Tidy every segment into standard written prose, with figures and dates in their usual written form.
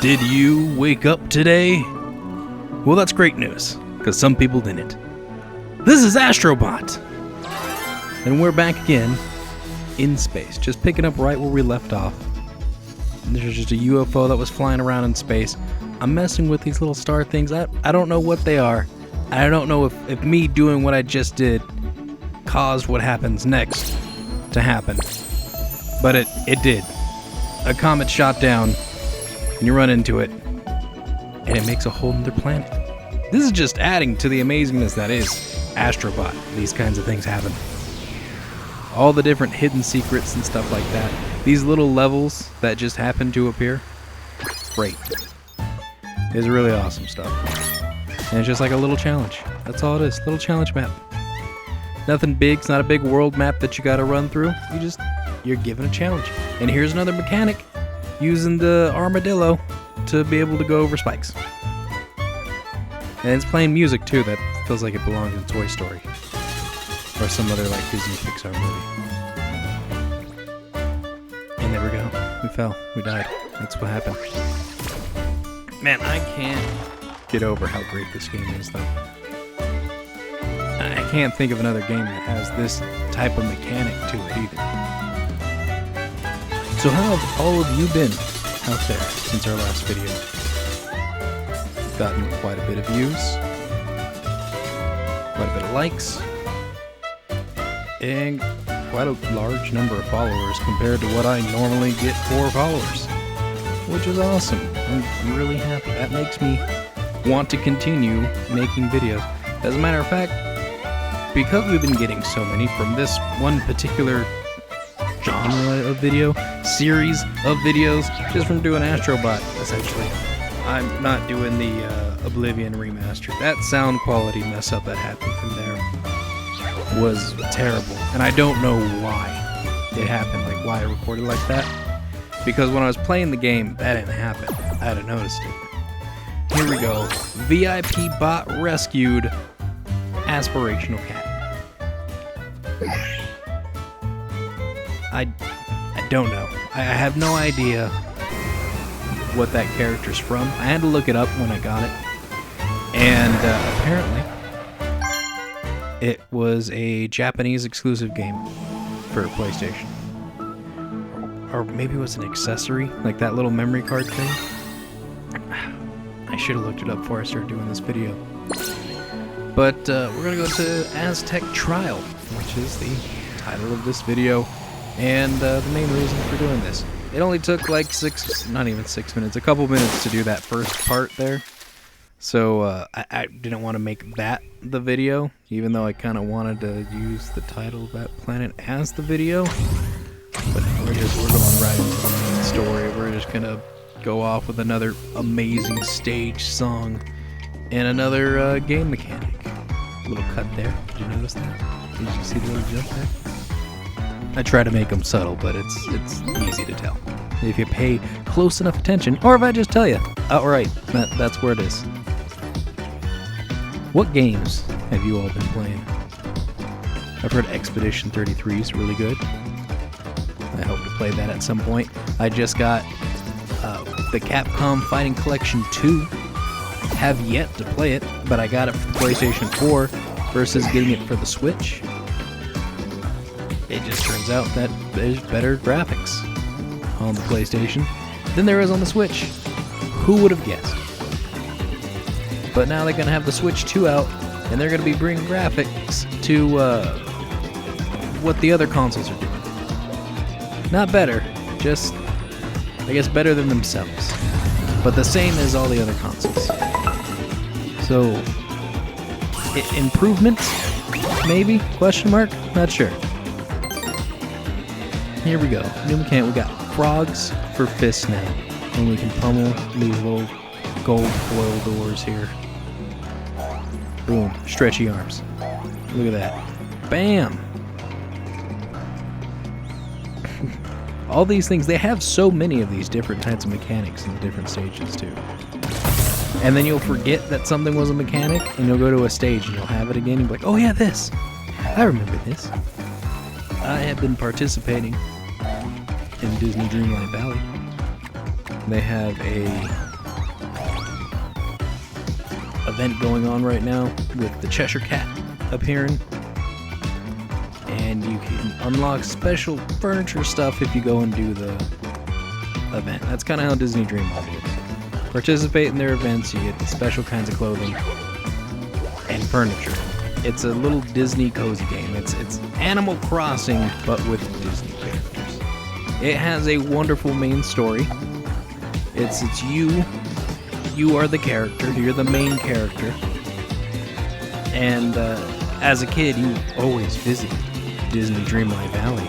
Did you wake up today? Well, that's great news, because some people didn't. This is Astro Bot, and we're back again in space, just picking up right where we left off. There's just a UFO that was flying around in space. I'm messing with these little star things. I don't know what they are. I don't know if me doing what I just did caused what happens next to happen. But it did. A comet shot down, and you run into it, and it makes a whole other planet. This is just adding to the amazingness that is Astro Bot. These kinds of things happen. All the different hidden secrets and stuff like that. These little levels that just happen to appear. Great. It's really awesome stuff. And it's just like a little challenge. That's all it is. Little challenge map. Nothing big. It's not a big world map that you gotta run through. You're given a challenge. And here's another mechanic using the armadillo to be able to go over spikes. And it's playing music too. That feels like it belongs in Toy Story. Or some other like Disney Pixar movie. And there we go. We fell. We died. That's what happened. Man, I can't get over how great this game is, though. I can't think of another game that has this type of mechanic to it either. So how have all of you been out there since our last video? We've gotten quite a bit of views, quite a bit of likes, and quite a large number of followers compared to what I normally get for followers, which is awesome. I'm really happy. That makes me want to continue making videos. As a matter of fact, because we've been getting so many from this one particular genre of video, series of videos, just from doing Astro Bot, essentially. I'm not doing the Oblivion remaster. That sound quality mess up that happened from there was terrible, and I don't know why it happened, like why I recorded like that, because when I was playing the game, that didn't happen. I'd have noticed it. Here we go. VIP Bot rescued Aspirational Cat. I don't know. I have no idea what that character's from. I had to look it up when I got it, and apparently it was a Japanese exclusive game for PlayStation. Or maybe it was an accessory, like that little memory card thing. I should have looked it up before I started doing this video. But we're going to go to Aztec Trial, which is the title of this video, and the main reason for doing this. It only took like not even 6 minutes, a couple minutes to do that first part there. So I didn't want to make that the video, even though I kind of wanted to use the title of that planet as the video. But we're going right into the main story. We're just going to go off with another amazing stage song and another game mechanic. A little cut there. Did you notice that? Did you see the little jump there? I try to make them subtle, but it's easy to tell if you pay close enough attention, or if I just tell you outright. That's where it is. What games have you all been playing? I've heard Expedition 33 is really good. I hope to play that at some point. I just got the Capcom Fighting Collection 2. Have yet to play it, but I got it for the PlayStation 4 versus getting it for the Switch. It just turns out that there's better graphics on the PlayStation than there is on the Switch. Who would have guessed? But now they're going to have the Switch 2 out, and they're going to be bringing graphics to what the other consoles are doing. Not better, just, I guess, better than themselves. But the same as all the other consoles. So, improvements? Maybe? Question mark? Not sure. Here we go. New mechanic. We got frogs for fists now. And we can pummel these little gold foil doors here. Boom. Stretchy arms. Look at that. Bam! All these things, they have so many of these different types of mechanics in the different stages too. And then you'll forget that something was a mechanic, and you'll go to a stage and you'll have it again, and you'll be like, oh yeah, this! I remember this. I have been participating in Disney Dreamlight Valley. They have a event going on right now with the Cheshire Cat appearing. And you can unlock special furniture stuff if you go and do the event. That's kind of how Disney Dreamlight is. Participate in their events, you get the special kinds of clothing and furniture. It's a little Disney cozy game. It's Animal Crossing, but with Disney characters. It has a wonderful main story. It's you. You are the character. You're the main character. And as a kid, you always visit Disney Dreamlight Valley.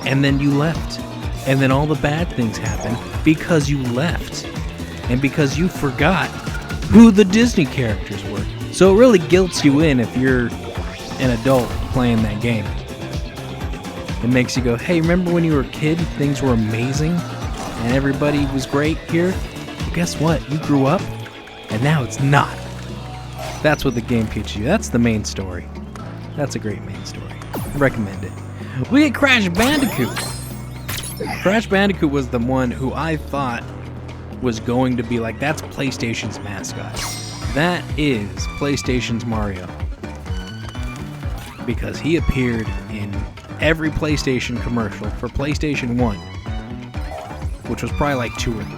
And then you left. And then all the bad things happened because you left. And because you forgot who the Disney characters were. So it really guilts you in if you're an adult playing that game. It makes you go, hey, remember when you were a kid, things were amazing and everybody was great here? Well, guess what? You grew up and now it's not. That's what the game teaches you. That's the main story. That's a great main story. I recommend it. We get Crash Bandicoot. Crash Bandicoot was the one who I thought was going to be like, that's PlayStation's mascot. That is PlayStation's Mario. Because he appeared in every PlayStation commercial for PlayStation 1, which was probably like 2 or 3.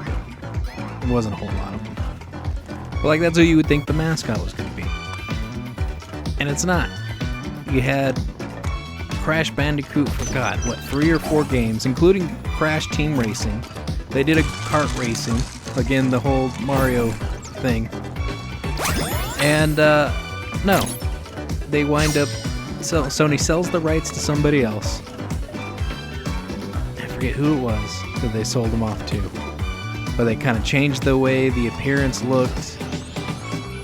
It wasn't a whole lot of them. But like, that's who you would think the mascot was going to be. And it's not. You had Crash Bandicoot for, 3 or 4 games, including Crash Team Racing. They did a kart racing. Again, the whole Mario thing. And, no. They wind up... So Sony sells the rights to somebody else. I forget who it was that they sold them off to. But they kind of changed the way the appearance looked.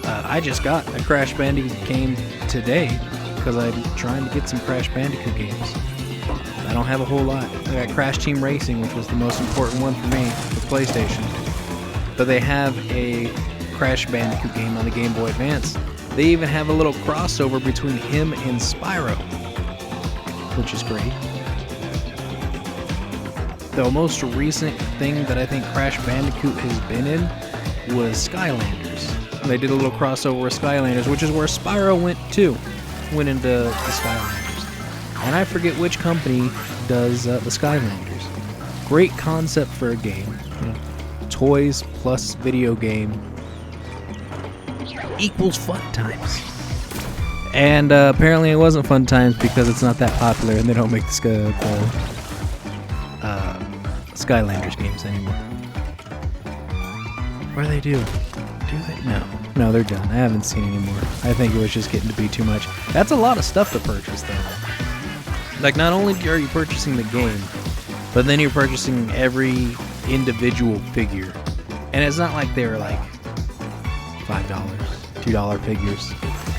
I just got a Crash Bandicoot game today because I'm trying to get some Crash Bandicoot games. I don't have a whole lot. I got Crash Team Racing, which was the most important one for me with PlayStation. But they have a Crash Bandicoot game on the Game Boy Advance. They even have a little crossover between him and Spyro, which is great. The most recent thing that I think Crash Bandicoot has been in was Skylanders. They did a little crossover with Skylanders, which is where Spyro went too. Went into the Skylanders. And I forget which company does the Skylanders. Great concept for a game. You know, toys plus video game equals fun times. And apparently it wasn't fun times because it's not that popular and they don't make the Skylanders games anymore. Or they do. Do they? No. No, they're done. I haven't seen any more. I think it was just getting to be too much. That's a lot of stuff to purchase though. Like, not only are you purchasing the game, but then you're purchasing every individual figure. And it's not like they're like $5, $2 figures.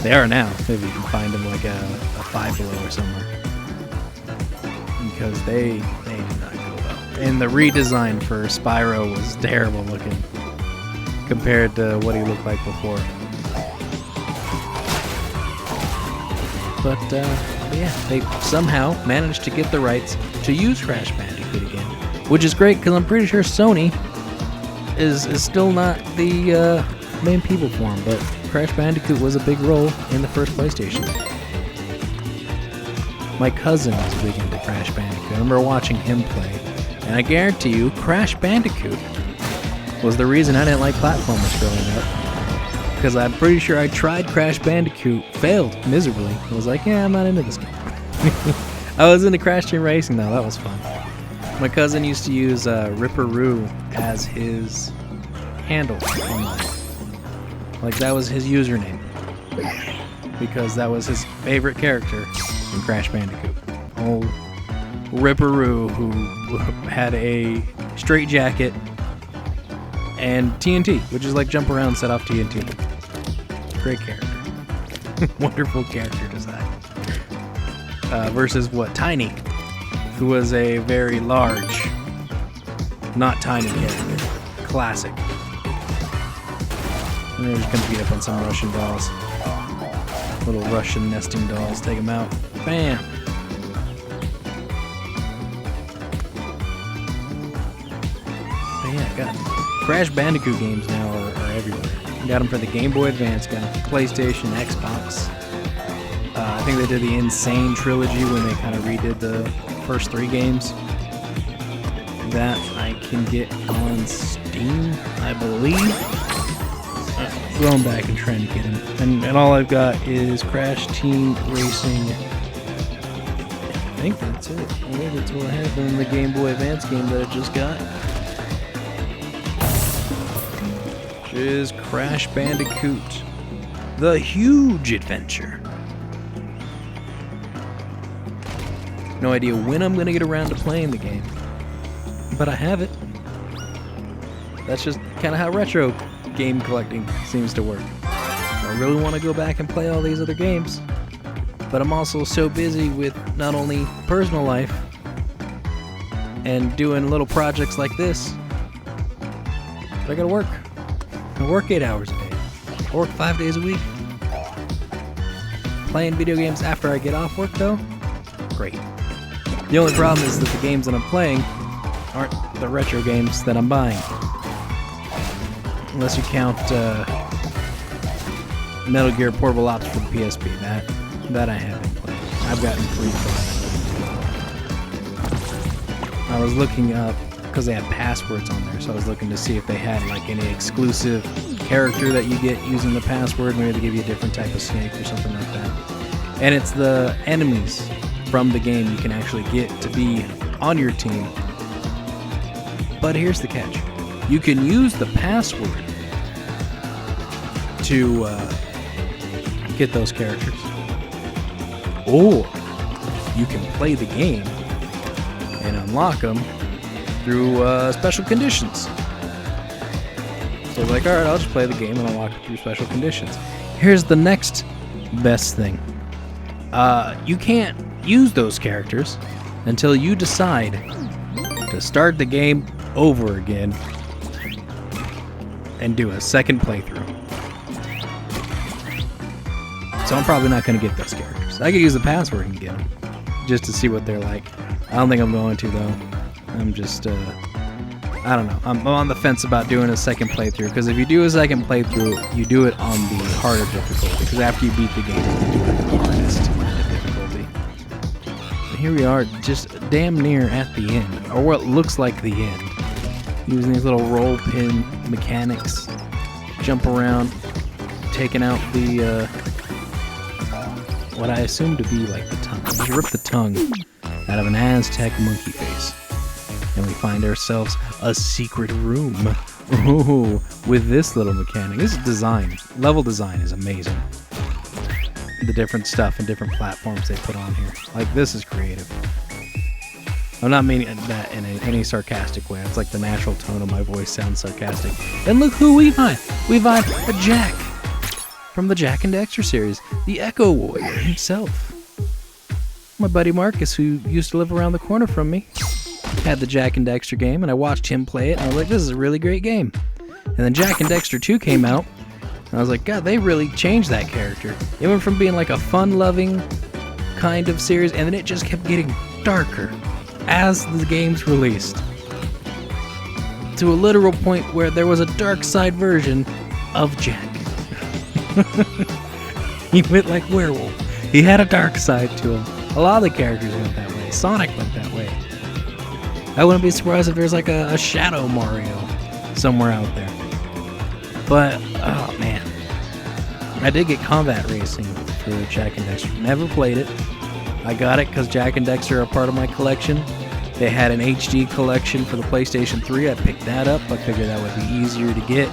They are now, if you can find them like a Five Below or somewhere. Because they did not go well. And the redesign for Spyro was terrible looking compared to what he looked like before. But yeah, they somehow managed to get the rights to use Crash Bandicoot again, which is great because I'm pretty sure Sony is still not the main people for him, but Crash Bandicoot was a big role in the first PlayStation. My cousin was big into Crash Bandicoot. I remember watching him play, and I guarantee you, Crash Bandicoot was the reason I didn't like platformers growing up. Because I'm pretty sure I tried Crash Bandicoot, failed miserably. I was like, yeah, I'm not into this game. I was into Crash Team Racing though, that was fun. My cousin used to use Ripperoo as his handle online. Like, that was his username. Because that was his favorite character in Crash Bandicoot. Old Ripperoo, who had a straight jacket and TNT, which is like jump around, set off TNT. Great character. Wonderful character design. Versus what? Tiny, who was a very large, not tiny character. Classic. And they're just gonna beat up on some Russian dolls. Little Russian nesting dolls. Take them out. Bam! But yeah, God, Crash Bandicoot games now are everywhere. Got them for the Game Boy Advance, got them for PlayStation, Xbox. I think they did the Insane trilogy when they kind of redid the first 3 games. That I can get on Steam, I believe. Going back and trying to get them. And all I've got is Crash Team Racing. I think that's it. I think that's what I have in the Game Boy Advance game that I just got. Which is Crash Bandicoot, The Huge Adventure. No idea when I'm going to get around to playing the game, but I have it. That's just kind of how retro game collecting seems to work. I really want to go back and play all these other games, but I'm also so busy with not only personal life and doing little projects like this, but I gotta work. I work 8 hours a day. I work 5 days a week. Playing video games after I get off work, though, great. The only problem is that the games that I'm playing aren't the retro games that I'm buying. Unless you count Metal Gear Portable Ops for the PSP. That I haven't played. I've gotten free for it. I was looking up, because they had passwords on there, so I was looking to see if they had like any exclusive character that you get using the password. Maybe they give you a different type of snake or something like that. And it's the enemies from the game you can actually get to be on your team. But here's the catch. You can use the password to get those characters. Or you can play the game and unlock them through special conditions. So it's like, alright, I'll just play the game and unlock it through special conditions. Here's the next best thing. You can't use those characters until you decide to start the game over again and do a second playthrough. So I'm probably not going to get those characters. I could use the password and get them, just to see what they're like. I don't think I'm going to, though. I'm just, I don't know. I'm on the fence about doing a second playthrough, because if you do a second playthrough, you do it on the harder difficulty, because after you beat the game, you do it on the hardest difficulty. And here we are, just damn near at the end, or what looks like the end. Using these little roll pin mechanics, jump around, taking out the, what I assume to be like the tongue. Just rip the tongue out of an Aztec monkey face. And we find ourselves a secret room. Ooh, with this little mechanic. This is design. Level design is amazing. The different stuff and different platforms they put on here. Like, this is creative. I'm not meaning that in any sarcastic way. It's like the natural tone of my voice sounds sarcastic. And look who we find. We find a Jack from the Jak and Daxter series. The Echo Warrior himself. My buddy Marcus, who used to live around the corner from me, had the Jak and Daxter game, and I watched him play it, and I was like, this is a really great game. And then Jak and Daxter 2 came out, and I was like, God, they really changed that character. It went from being like a fun-loving kind of series, and then it just kept getting darker as the games released. To a literal point where there was a dark side version of Jak. He went like werewolf. He had a dark side to him. A lot of the characters went that way. Sonic went that way. I wouldn't be surprised if there's like a Shadow Mario somewhere out there. But, oh man. I did get Combat Racing for Jak and Daxter. Never played it. I got it because Jak and Daxter are part of my collection. They had an HD collection for the PlayStation 3. I picked that up. I figured that would be easier to get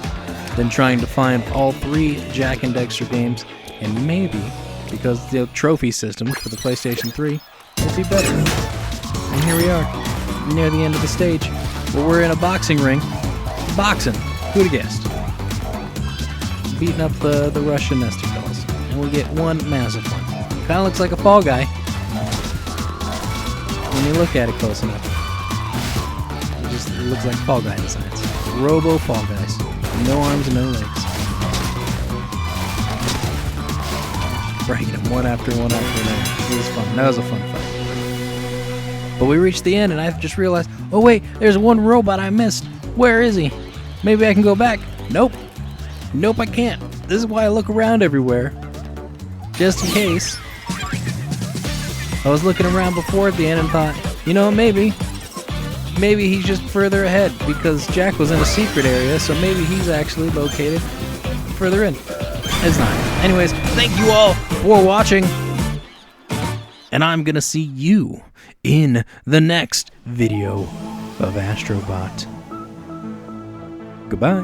than trying to find all 3 Jak and Daxter games. And maybe, because the trophy system for the PlayStation 3 would be better. And here we are, near the end of the stage, where we're in a boxing ring. Boxing. Who'd have guessed? Beating up the Russian nesting dolls. And we get one massive one. Kind of looks like a Fall Guy when you look at it close enough. It looks like Fall Guy designs. Robo Fall Guys. No arms and no legs. Breaking them one after another. It was fun. That was a fun fight. But we reached the end, and I just realized, oh wait, there's one robot I missed. Where is he? Maybe I can go back. Nope. Nope, I can't. This is why I look around everywhere. Just in case. I was looking around before at the end and thought, you know, maybe he's just further ahead because Jack was in a secret area, so maybe he's actually located further in. It's not. Anyways, thank you all for watching. And I'm gonna see you in the next video of Astro Bot. Goodbye.